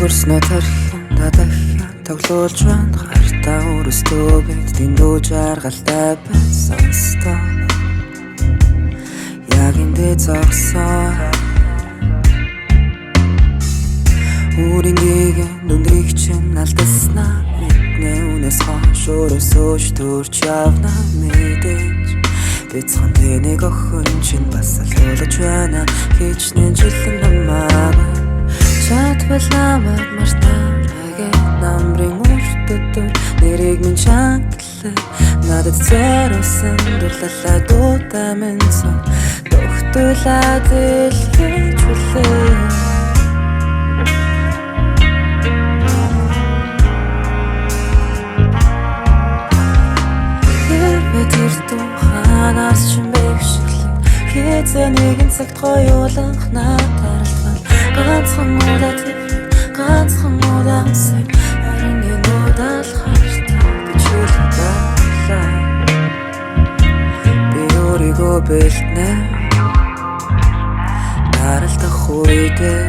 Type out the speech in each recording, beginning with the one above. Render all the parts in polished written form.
өнгөрснө тархин дахиад тоглуулж байна хартаа өрөстөө бид дэндүү жаргалтай байна сонстоо яг эндэ зогсоо Үрингийн дүндрийг чинь алдаснаа мэднэ үнэс хойш өрөөсөөж төрч явна мэдээж бяцхан тэнийг охин чинь бас л уулж байна хичнээн жилэн намаагүй чатвал намайг мартаагээ намрын үртөдөр нэрийг минь чангалаа надад зориулсан дурлалаа дуудаа минь сон тогтуулаад илгээж хүлээ Ханаас чинь бэвшиглэн Хизээ нэгэн цагт гоёуланх надааралдвал Ганцхан удаа төвлөг Ганцхан удаа үсэг Харингийн удаал хаштаа гэж хэлбэлээ Би өөрийгөө бэлтнэ Даралдах үедээ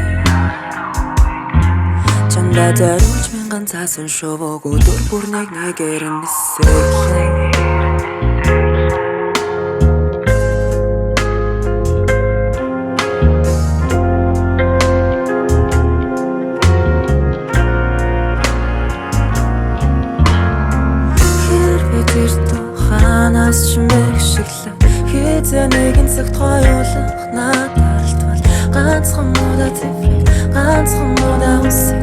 Чамдаа зориулж мянган цаасан шувууг өдөр бүр нэгээр нь нисэглээ Ханаас чинь бэвшиглэн Хизээ нэгэн цагт гоёуланх надааралдвал Ганцхан удаа төвлөг Ганцхан удаа үсэг